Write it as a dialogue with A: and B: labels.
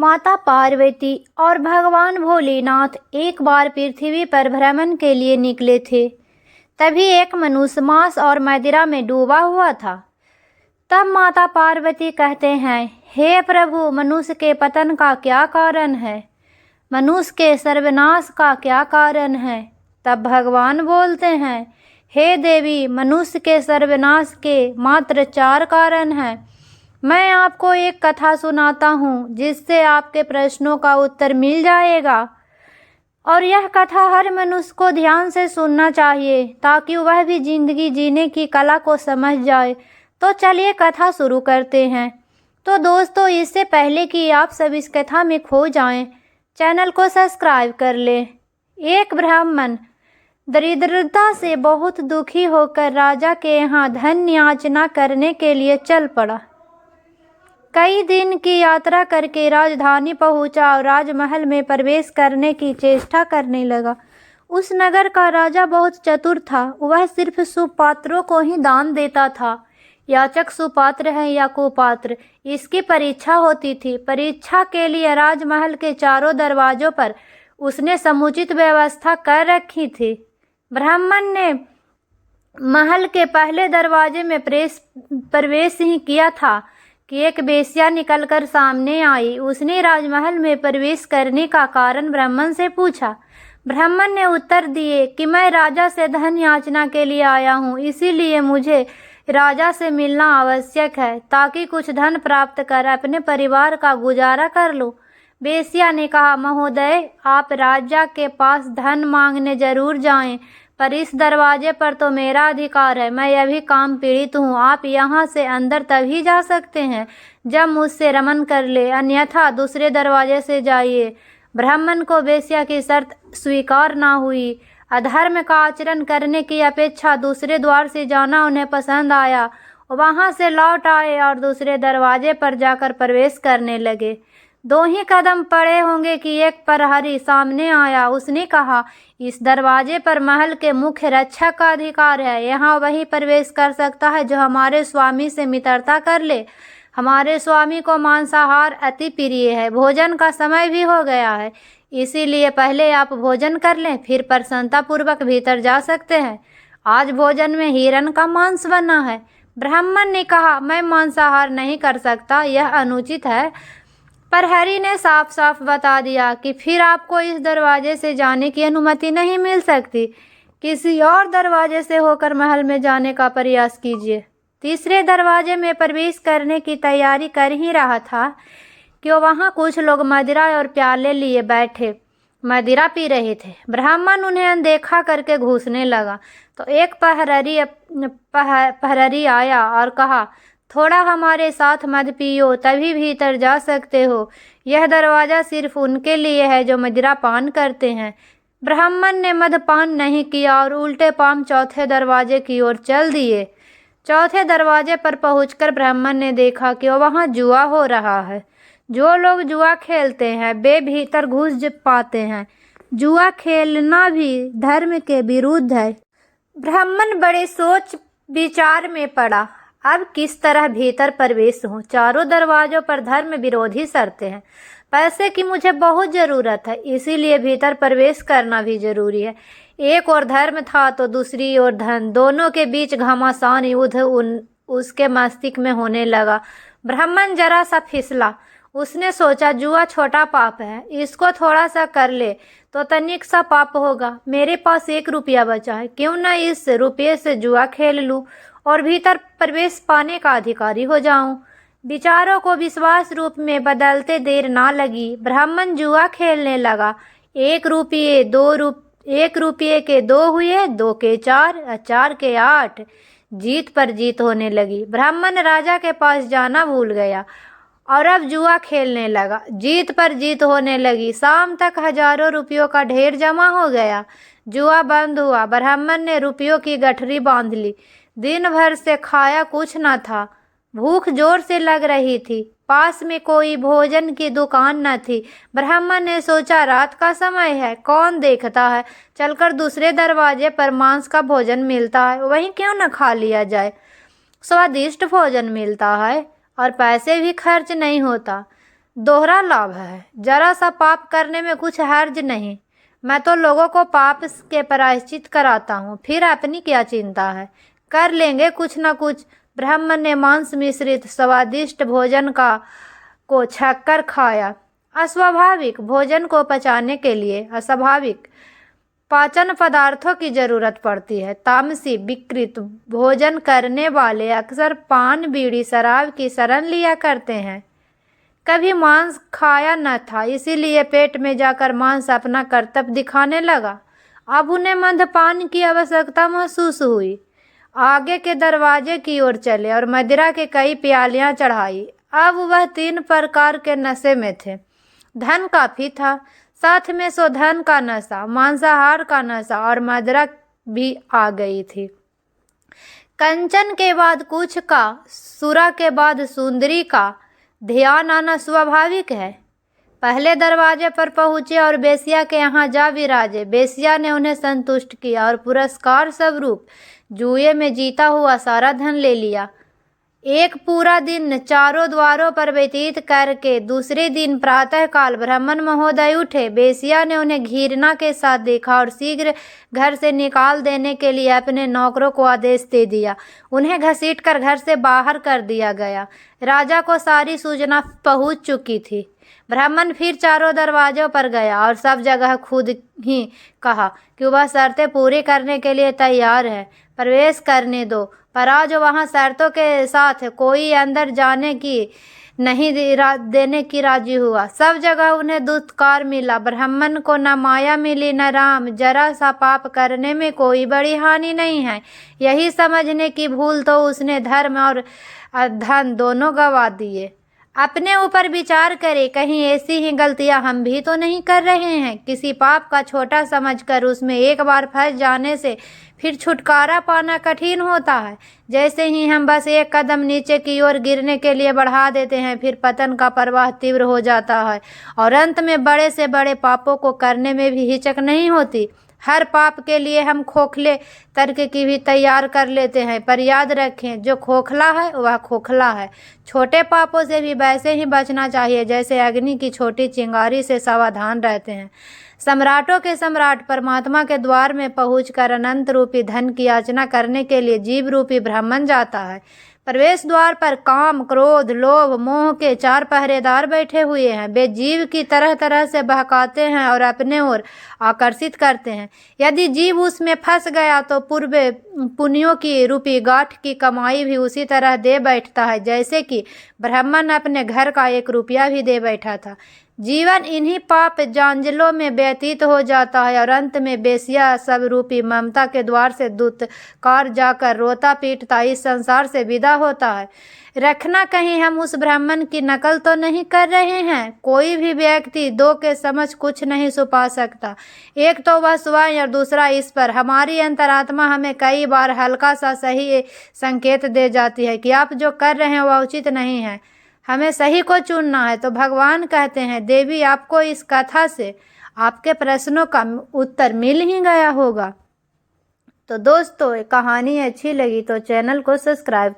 A: माता पार्वती और भगवान भोलेनाथ एक बार पृथ्वी पर भ्रमण के लिए निकले थे। तभी एक मनुष्य मांस और मदिरा में डूबा हुआ था। तब माता पार्वती कहते हैं, हे प्रभु, मनुष्य के पतन का क्या कारण है? मनुष्य के सर्वनाश का क्या कारण है? तब भगवान बोलते हैं, हे देवी, मनुष्य के सर्वनाश के मात्र 4 कारण हैं। मैं आपको एक कथा सुनाता हूँ जिससे आपके प्रश्नों का उत्तर मिल जाएगा। और यह कथा हर मनुष्य को ध्यान से सुनना चाहिए ताकि वह भी जिंदगी जीने की कला को समझ जाए। तो चलिए कथा शुरू करते हैं। तो दोस्तों, इससे पहले कि आप सब इस कथा में खो जाएं, चैनल को सब्सक्राइब कर लें। एक ब्राह्मण दरिद्रता से बहुत दुखी होकर राजा के यहाँ धन याचना करने के लिए चल पड़ा। कई दिन की यात्रा करके राजधानी पहुंचा और राजमहल में प्रवेश करने की चेष्टा करने लगा। उस नगर का राजा बहुत चतुर था। वह सिर्फ सुपात्रों को ही दान देता था। याचक सुपात्र है या कुपात्र, इसकी परीक्षा होती थी। परीक्षा के लिए राजमहल के चारों दरवाजों पर उसने समुचित व्यवस्था कर रखी थी। ब्राह्मण ने महल के पहले दरवाजे में प्रवेश ही किया था कि एक बेश्या निकलकर सामने आई। उसने राजमहल में प्रवेश करने का कारण ब्राह्मण से पूछा। ब्राह्मण ने उत्तर दिए कि मैं राजा से धन याचना के लिए आया हूँ, इसीलिए मुझे राजा से मिलना आवश्यक है ताकि कुछ धन प्राप्त कर अपने परिवार का गुजारा कर लूँ। बेश्या ने कहा, महोदय, आप राजा के पास धन मांगने जरूर जाएं, पर इस दरवाजे पर तो मेरा अधिकार है। मैं अभी काम पीड़ित हूँ। आप यहाँ से अंदर तभी जा सकते हैं जब मुझसे रमन कर ले, अन्यथा दूसरे दरवाजे से जाइए। ब्राह्मण को बेश्या की शर्त स्वीकार ना हुई। अधर्म का आचरण करने की अपेक्षा दूसरे द्वार से जाना उन्हें पसंद आया। वहाँ से लौट आए और दूसरे दरवाजे पर जाकर प्रवेश करने लगे। 2 ही कदम पड़े होंगे कि एक प्रहरी सामने आया। उसने कहा, इस दरवाजे पर महल के मुख्य रक्षक का अधिकार है। यहाँ वही प्रवेश कर सकता है जो हमारे स्वामी से मित्रता कर ले। हमारे स्वामी को मांसाहार अति प्रिय है। भोजन का समय भी हो गया है, इसीलिए पहले आप भोजन कर लें, फिर प्रसन्नता पूर्वक भीतर जा सकते हैं। आज भोजन में हिरण का मांस बना है। ब्राह्मण ने कहा, मैं मांसाहार नहीं कर सकता, यह अनुचित है। प्रहरी ने साफ साफ बता दिया कि फिर आपको इस दरवाजे से जाने की अनुमति नहीं मिल सकती। किसी और दरवाजे से होकर महल में जाने का प्रयास कीजिए। तीसरे दरवाजे में प्रवेश करने की तैयारी कर ही रहा था कि वहाँ कुछ लोग मदिरा और प्याले लिए बैठे मदिरा पी रहे थे। ब्राह्मण उन्हें अनदेखा करके घुसने लगा तो एक प्रहरी आया और कहा, थोड़ा हमारे साथ मद पियो, तभी भीतर जा सकते हो। यह दरवाज़ा सिर्फ उनके लिए है जो मदिरा पान करते हैं। ब्राह्मण ने मदपान नहीं किया और उल्टे पांव चौथे दरवाजे की ओर चल दिए। चौथे दरवाजे पर पहुंचकर ब्राह्मण ने देखा कि वहाँ जुआ हो रहा है। जो लोग जुआ खेलते हैं वे भीतर घुस पाते हैं। जुआ खेलना भी धर्म के विरुद्ध है। ब्राह्मण बड़े सोच विचार में पड़ा। अब किस तरह भीतर प्रवेश हो? चारों दरवाजों पर धर्म विरोधी शर्तें हैं। पैसे की मुझे बहुत ज़रूरत है, इसीलिए भीतर प्रवेश करना भी जरूरी है। एक और धर्म था तो दूसरी ओर धन। दोनों के बीच घमासान युद्ध उसके मस्तिष्क में होने लगा। ब्राह्मण जरा सा फिसला। उसने सोचा, जुआ छोटा पाप है, इसको थोड़ा सा कर ले तो तनिक सा पाप होगा। मेरे पास 1 रुपया बचा है, क्यों ना इस रुपये से जुआ खेल लूँ और भीतर प्रवेश पाने का अधिकारी हो जाऊं। विचारों को विश्वास रूप में बदलते देर ना लगी। ब्राह्मण जुआ खेलने लगा। 1 रुपये 1 रुपये के 2 हुए, 2 के 4, 4 के 8। जीत पर जीत होने लगी। ब्राह्मण राजा के पास जाना भूल गया और अब जुआ खेलने लगा। जीत पर जीत होने लगी। शाम तक हजारों रुपयों का ढेर जमा हो गया। जुआ बंद हुआ। ब्राह्मण ने रुपयों की गठरी बांध ली। दिन भर से खाया कुछ न था। भूख जोर से लग रही थी। पास में कोई भोजन की दुकान न थी। ब्राह्मण ने सोचा, रात का समय है, कौन देखता है, चलकर दूसरे दरवाजे पर मांस का भोजन मिलता है, वहीं क्यों न खा लिया जाए। स्वादिष्ट भोजन मिलता है और पैसे भी खर्च नहीं होता। दोहरा लाभ है। जरा सा पाप करने में कुछ हर्ज नहीं। मैं तो लोगों को पाप के प्रायश्चित कराता हूँ, फिर अपनी क्या चिंता है, कर लेंगे कुछ न कुछ। ब्राह्मण ने मांस मिश्रित स्वादिष्ट भोजन को छककर खाया। अस्वाभाविक भोजन को पचाने के लिए अस्वाभाविक पाचन पदार्थों की जरूरत पड़ती है। तामसी विकृत भोजन करने वाले अक्सर पान बीड़ी शराब की शरण लिया करते हैं। कभी मांस खाया न था, इसीलिए पेट में जाकर मांस अपना कर्तव्य दिखाने लगा। अब उन्हें मद्यपान की आवश्यकता महसूस हुई। आगे के दरवाजे की ओर चले और मदिरा के कई प्यालियां चढ़ाई। अब वह 3 प्रकार के नशे में थे। धन काफी था, साथ में सो धन का नशा, मांसाहार का नशा और मदिरा भी आ गई थी। कंचन के बाद कुछ का, सुरा के बाद सुंदरी का ध्यान आना स्वाभाविक है। पहले दरवाजे पर पहुंचे और बेसिया के यहाँ जा विराजे। बेसिया ने उन्हें संतुष्ट किया और पुरस्कार स्वरूप जुए में जीता हुआ सारा धन ले लिया। एक पूरा दिन चारों द्वारों पर व्यतीत करके दूसरे दिन प्रातःकाल ब्राह्मण महोदय उठे। बेसिया ने उन्हें घृणा के साथ देखा और शीघ्र घर से निकाल देने के लिए अपने नौकरों को आदेश दे दिया। उन्हें घसीटकर घर से बाहर कर दिया गया। राजा को सारी सूचना पहुंच चुकी थी। ब्राह्मण फिर चारों दरवाजों पर गया और सब जगह खुद ही कहा कि वह शर्तें पूरी करने के लिए तैयार है, प्रवेश करने दो। पर आज वहाँ शर्तों के साथ कोई अंदर जाने की नहीं देने की राजी हुआ। सब जगह उन्हें दुत्कार मिला। ब्राह्मण को न माया मिली न राम। जरा सा पाप करने में कोई बड़ी हानि नहीं है, यही समझने की भूल तो उसने धर्म और धन दोनों गंवा दिए। अपने ऊपर विचार करें, कहीं ऐसी ही गलतियां हम भी तो नहीं कर रहे हैं। किसी पाप का छोटा समझकर उसमें एक बार फंस जाने से फिर छुटकारा पाना कठिन होता है। जैसे ही हम बस एक कदम नीचे की ओर गिरने के लिए बढ़ा देते हैं, फिर पतन का प्रवाह तीव्र हो जाता है और अंत में बड़े से बड़े पापों को करने में भी हिचक नहीं होती। हर पाप के लिए हम खोखले तर्क की भी तैयार कर लेते हैं, पर याद रखें, जो खोखला है वह खोखला है। छोटे पापों से भी वैसे ही बचना चाहिए जैसे अग्नि की छोटी चिंगारी से सावधान रहते हैं। सम्राटों के सम्राट परमात्मा के द्वार में पहुंचकर अनंत रूपी धन की याचना करने के लिए जीव रूपी ब्राह्मण जाता है। प्रवेश द्वार पर काम, क्रोध, लोभ, मोह के 4 पहरेदार बैठे हुए हैं। वे जीव की तरह तरह से बहकाते हैं और अपने ओर आकर्षित करते हैं। यदि जीव उसमें फंस गया तो पूर्व पुण्यों की रूपी गांठ की कमाई भी उसी तरह दे बैठता है जैसे कि ब्राह्मण अपने घर का 1 रुपया भी दे बैठा था। जीवन इन्हीं पाप जांजलों में व्यतीत हो जाता है और अंत में बेसिया सब रूपी ममता के द्वार से दुत्कार जाकर रोता पीटता इस संसार से विदा होता है। रखना कहीं हम उस ब्राह्मण की नकल तो नहीं कर रहे हैं। कोई भी व्यक्ति 2 के समझ कुछ नहीं छुपा सकता। एक तो वह स्वयं और दूसरा इस पर हमारी अंतरात्मा हमें कई बार हल्का सा सही संकेत दे जाती है कि आप जो कर रहे हैं वह उचित नहीं है, हमें सही को चुनना है। तो भगवान कहते हैं, देवी आपको इस कथा से आपके प्रश्नों का उत्तर मिल ही गया होगा। तो दोस्तों, कहानी अच्छी लगी तो चैनल को सब्सक्राइब